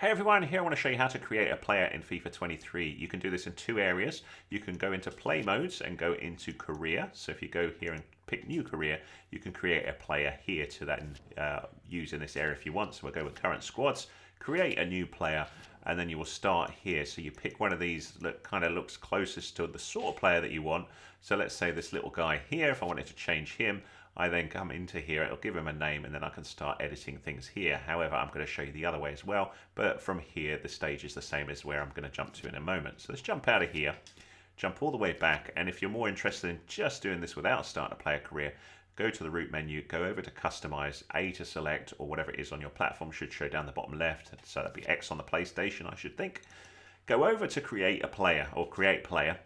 Hey everyone, here I want to show you how to create a player in FIFA 23. You can do this in two areas. You can go into play modes and go into career. So if you go here and pick new career, you can create a player here to then use in this area if you want. So we'll go with current squads, create a new player, and then you will start here. So you pick one of these that kind of looks closest to the sort of player that you want. So let's say this little guy here, if I wanted to change him, I then come into here, it'll give him a name, and then I can start editing things here. However, I'm going to show you the other way as well, but from here the stage is the same as where I'm going to jump to in a moment. So let's jump out of here, jump all the way back, and if you're more interested in just doing this without starting a player career, go to the root menu, go over to customize, A to select, or whatever it is on your platform should show down the bottom left, so that'd be X on the PlayStation I should think. Go over to create a player, or create player.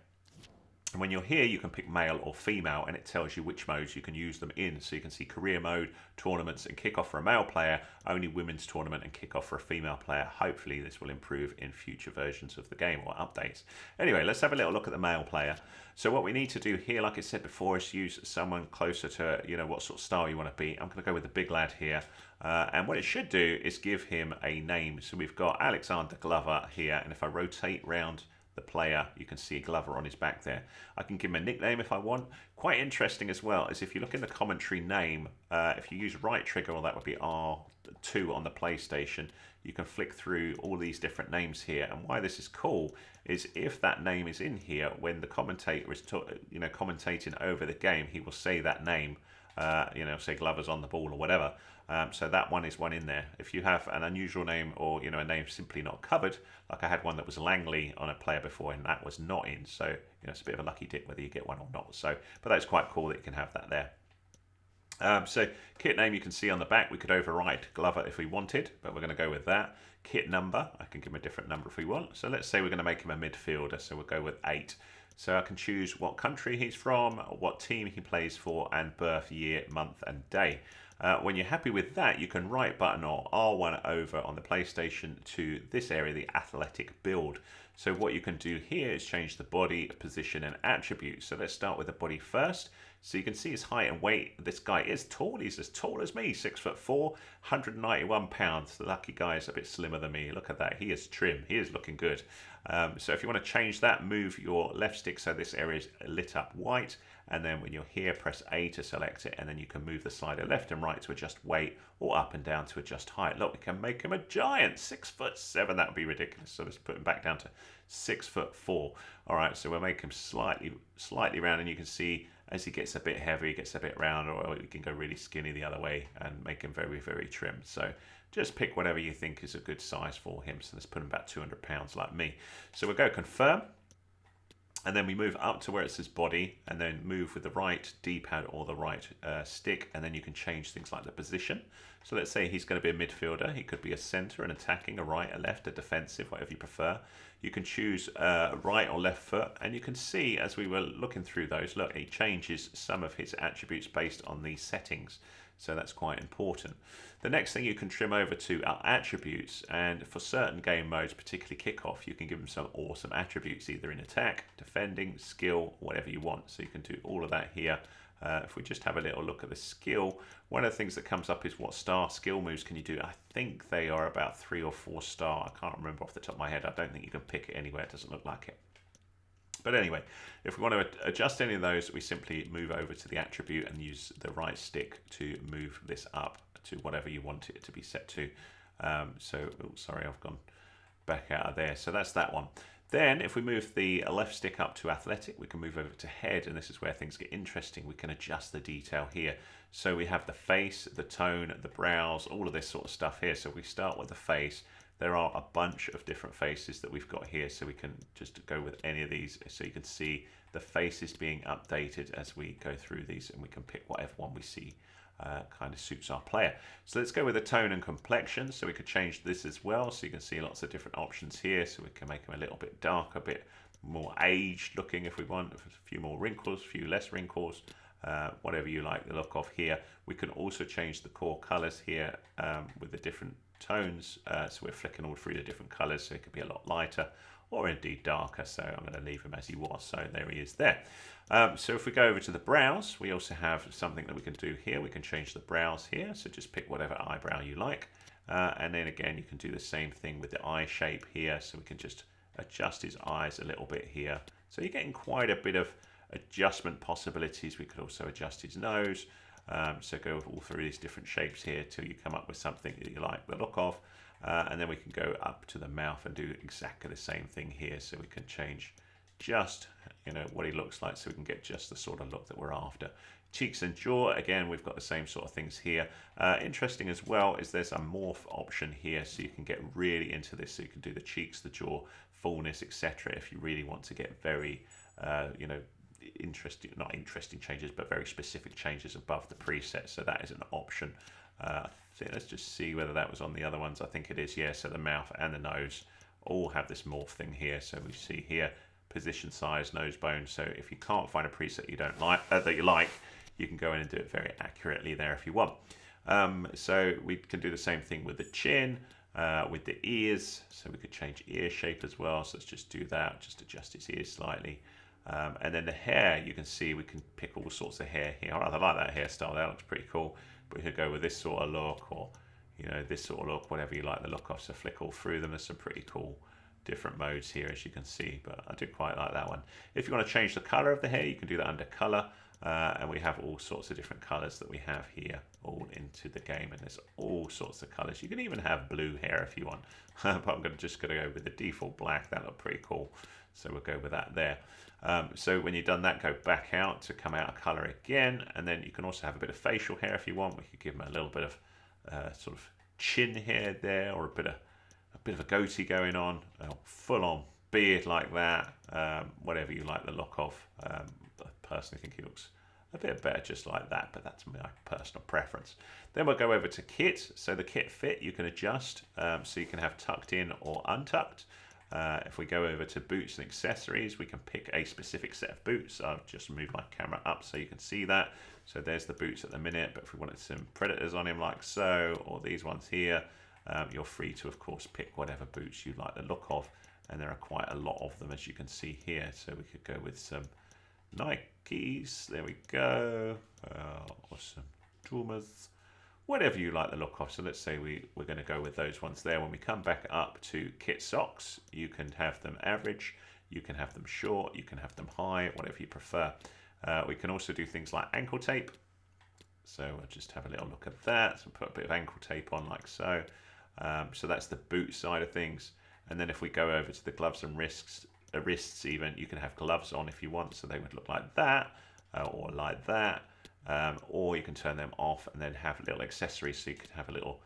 And when you're here, you can pick male or female, and it tells you which modes you can use them in. So you can see career mode, tournaments, and kickoff for a male player, only women's tournament and kickoff for a female player. Hopefully this will improve in future versions of the game or updates. Anyway, let's have a little look at the male player. So what we need to do here, like I said before, is use someone closer to, what sort of style you want to be. I'm going to go with the big lad here. And what it should do is give him a name. So we've got Alexander Glover here, and if I rotate round the player, you can see Glover on his back there. I can give him a nickname if I want. Quite interesting as well is if you look in the commentary name, if you use right trigger, or that would be R2 on the PlayStation, you can flick through all these different names here. And why this is cool is if that name is in here, when the commentator is commentating over the game, he will say that name. Say Glover's on the ball or whatever. So that one is one in there. If you have an unusual name or a name simply not covered, like I had one that was Langley on a player before and that was not in. So it's a bit of a lucky dip whether you get one or not. So, but that's quite cool that you can have that there. So kit name you can see on the back. We could overwrite Glover if we wanted, but we're going to go with that. Kit number, I can give him a different number if we want. So let's say we're going to make him a midfielder. So we'll go with 8. So I can choose what country he's from, what team he plays for, and birth year, month, and day. When you're happy with that, you can right button or R1 over on the PlayStation to this area, the athletic build. So what you can do here is change the body, position, and attributes. So let's start with the body first. So you can see his height and weight. This guy is tall. He's as tall as me, 6'4", 191 pounds. The lucky guy is a bit slimmer than me. Look at that. He is trim. He is looking good. So if you want to change that, move your left stick so this area is lit up white. And then when you're here, press A to select it. And then you can move the slider left and right to adjust weight, or up and down to adjust height. Look, we can make him a giant, 6'7". That would be ridiculous. So let's put him back down to 6'4". All right, so we'll make him slightly round, and you can see as he gets a bit heavy, he gets a bit rounder, or we can go really skinny the other way and make him very, very trim. So just pick whatever you think is a good size for him. So let's put him about 200 pounds like me. So we'll go confirm. And then we move up to where it says body, and then move with the right D-pad or the right stick, and then you can change things like the position. So let's say he's going to be a midfielder. He could be a centre, an attacking, a right, a left, a defensive, whatever you prefer. You can choose right or left foot, and you can see as we were looking through those, look, he changes some of his attributes based on these settings. So that's quite important. The next thing you can trim over to are attributes, and for certain game modes, particularly kickoff, you can give them some awesome attributes, either in attack, defending, skill, whatever you want. So you can do all of that here. If we just have a little look at the skill, one of the things that comes up is what star skill moves can you do. I think they are about 3 or 4 star. I can't remember off the top of my head. I don't think you can pick it anywhere. It doesn't look like it. But anyway, if we want to adjust any of those, we simply move over to the attribute and use the right stick to move this up to whatever you want it to be set to. Sorry, I've gone back out of there. So that's that one. Then if we move the left stick up to athletic, we can move over to head, and this is where things get interesting. We can adjust the detail here. So we have the face, the tone, the brows, all of this sort of stuff here. So we start with the face. There are a bunch of different faces that we've got here, so we can just go with any of these. So you can see the faces being updated as we go through these, and we can pick whatever one we see kind of suits our player. So let's go with the tone and complexion. So we could change this as well. So you can see lots of different options here. So we can make them a little bit darker, a bit more aged looking if we want, a few more wrinkles, a few less wrinkles. Whatever you like the look of here. We can also change the core colors here with the different tones. So we're flicking all through the different colors, so it could be a lot lighter or indeed darker. So I'm going to leave him as he was. So there he is there. So if we go over to the brows, we also have something that we can do here. We can change the brows here. So just pick whatever eyebrow you like. And then again, you can do the same thing with the eye shape here. So we can just adjust his eyes a little bit here. So you're getting quite a bit of adjustment possibilities. We could also adjust his nose. So go all through these different shapes here till you come up with something that you like the look of. And then we can go up to the mouth and do exactly the same thing here. So we can change just what he looks like, so we can get just the sort of look that we're after. Cheeks and jaw, again, we've got the same sort of things here. Interesting as well is there's a morph option here, so you can get really into this. So you can do the cheeks, the jaw, fullness, etc. If you really want to get very, interesting, not interesting changes, but very specific changes above the preset. So that is an option. Let's just see whether that was on the other ones. I think it is, yeah. So the mouth and the nose all have this morph thing here. So we see here position, size, nose bone. So if you can't find a preset you don't like that you like, you can go in and do it very accurately there if you want. So we can do the same thing with the chin, with the ears. So we could change ear shape as well. So let's just do that. Just adjust his ears slightly. And then the hair, you can see we can pick all sorts of hair here. I rather like that hairstyle. That looks pretty cool. But we could go with this sort of look, or this sort of look, whatever you like the look of. So flick all through them. There's some pretty cool different modes here, as you can see, but I do quite like that one. If you want to change the color of the hair, you can do that under color, and we have all sorts of different colors that we have here all into the game, and there's all sorts of colors. You can even have blue hair if you want, but I'm just going to go with the default black. That looked pretty cool, so we'll go with that there. So when you've done that, go back out to come out of color again, and then you can also have a bit of facial hair if you want. We could give them a little bit of sort of chin hair there, or a bit of a goatee going on, full on beard like that, whatever you like the look of. I personally think he looks a bit better just like that, but that's my personal preference. Then we'll go over to kit. So the kit fit you can adjust, so you can have tucked in or untucked. If we go over to boots and accessories, we can pick a specific set of boots. I'll just move my camera up so you can see that. So there's the boots at the minute, but if we wanted some predators on him like so, or these ones here, you're free to, of course, pick whatever boots you like the look of, and there are quite a lot of them, as you can see here. So we could go with some Nikes, there we go, or some Pumas, whatever you like the look of. So let's say we're going to go with those ones there. When we come back up to kit socks, you can have them average, you can have them short, you can have them high, whatever you prefer. We can also do things like ankle tape. So I'll just have a little look at that. So put a bit of ankle tape on like so. So that's the boot side of things. And then if we go over to the gloves and wrists even, you can have gloves on if you want. So they would look like that, or like that. Or you can turn them off and then have little accessories. So you could have a little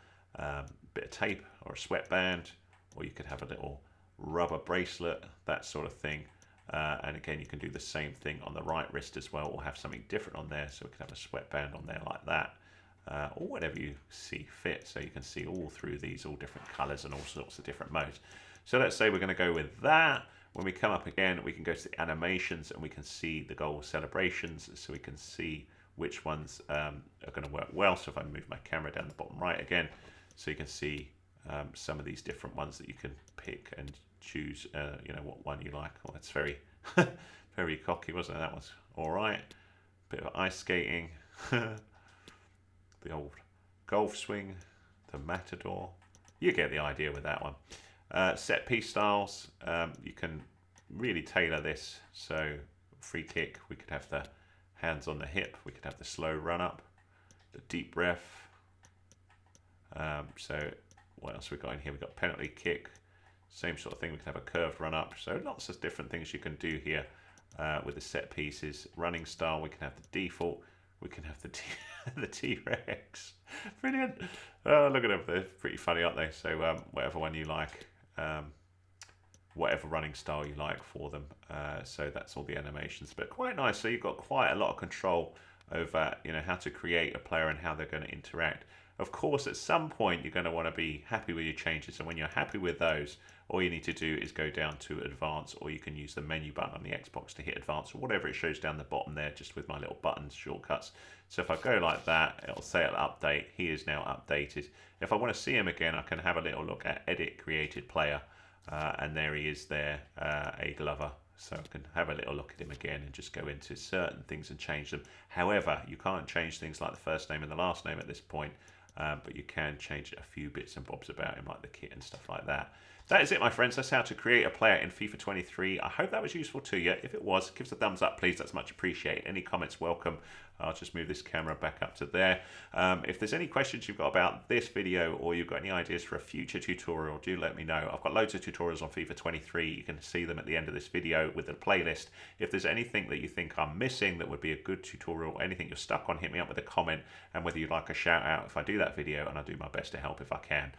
bit of tape or a sweatband, or you could have a little rubber bracelet, that sort of thing. And again, you can do the same thing on the right wrist as well, or have something different on there. So we can have a sweatband on there like that, or whatever you see fit. So you can see all through these, all different colors and all sorts of different modes. So let's say we're going to go with that. When we come up again, we can go to the animations and we can see the goal celebrations. So we can see which ones are going to work well. So if I move my camera down the bottom right again, so you can see some of these different ones that you can pick and choose, what one you like. Oh, that's very, very cocky, wasn't it? That was all right. Bit of ice skating, the old golf swing, the matador. You get the idea with that one. Set piece styles, you can really tailor this. So free kick, we could have the hands on the hip, we could have the slow run up, the deep ref. So what else we got in here? We've got penalty kick, same sort of thing. We can have a curved run up. So lots of different things you can do here with the set pieces. Running style, we can have the default. We can have the T-Rex. Brilliant. Oh, look at them. They're pretty funny, aren't they? So whatever one you like, whatever running style you like for them. So that's all the animations, but quite nice. So you've got quite a lot of control over how to create a player and how they're going to interact. Of course, at some point, you're going to want to be happy with your changes. And when you're happy with those, all you need to do is go down to Advanced, or you can use the menu button on the Xbox to hit Advanced, or whatever it shows down the bottom there, just with my little buttons, shortcuts. So if I go like that, it'll say it'll update. He is now updated. If I want to see him again, I can have a little look at Edit Created Player. And there he is there, a Glover. So I can have a little look at him again and just go into certain things and change them. However, you can't change things like the first name and the last name at this point. but you can change a few bits and bobs about him, like the kit and stuff like that. That is it, my friends. That's how to create a player in FIFA 23. I hope that was useful to you. If it was, give us a thumbs up, please. That's much appreciated. Any comments, welcome. I'll just move this camera back up to there. If there's any questions you've got about this video, or you've got any ideas for a future tutorial, do let me know. I've got loads of tutorials on FIFA 23. You can see them at the end of this video with the playlist. If there's anything that you think I'm missing that would be a good tutorial, anything you're stuck on, hit me up with a comment, and whether you'd like a shout out if I do that video, and I'll do my best to help if I can.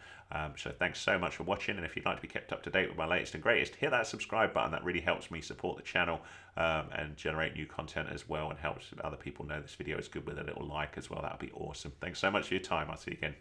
So thanks so much for watching, and if you'd like to be kept up to date with my latest and greatest, hit that subscribe button. That really helps me support the channel and generate new content as well, and helps other people know this video is good with a little like as well. That would be awesome. Thanks so much for your time. I'll see you again.